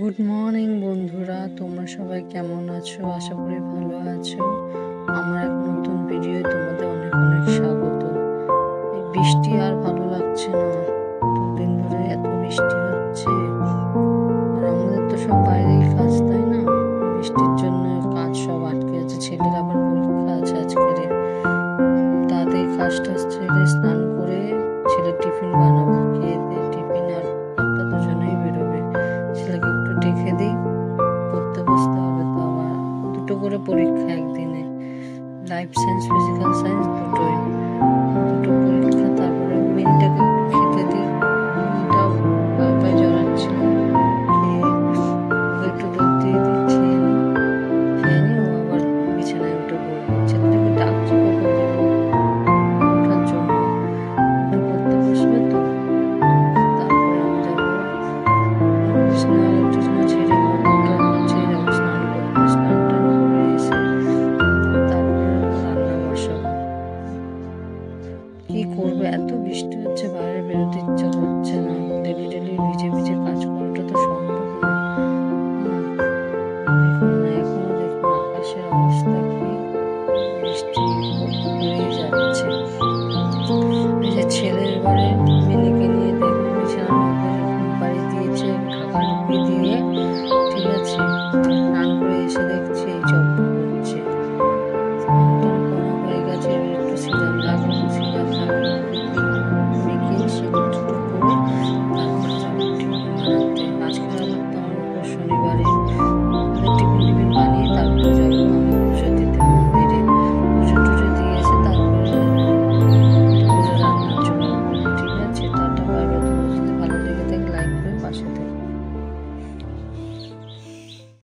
Good morning বন্ধুরা, তোমরা সবাই কেমন আছো? আশা করি ভালো আছো। আমার এক নতুন ভিডিওয় তোমাদের অনেক অনেক স্বাগত। এই বৃষ্টি আর ভালো লাগছে না, দুদিন ধরে এত বৃষ্টি হচ্ছে। আর আমাদের তো সব বাইরেই কাজ, তাই না? বৃষ্টির জন্য কাজ সব আটকে যাচ্ছে। ছেলের আবার পরীক্ষা আছে আজকে। তাড়াতাড়ি কাজ টাজ ছেড়ে স্নান করে ছেলের টিফিন বানাবো। খেয়ে দিয়ে টিফিন আর কর্তা দুজনেই বেরোবে। ছেলেকে একটু ডেকে দিই, পড়তে বসতে হবে তো। আবার দুটো করে পরীক্ষা একদিনে, লাইফ সায়েন্স ফিজিক্যাল সায়েন্স দুটোই।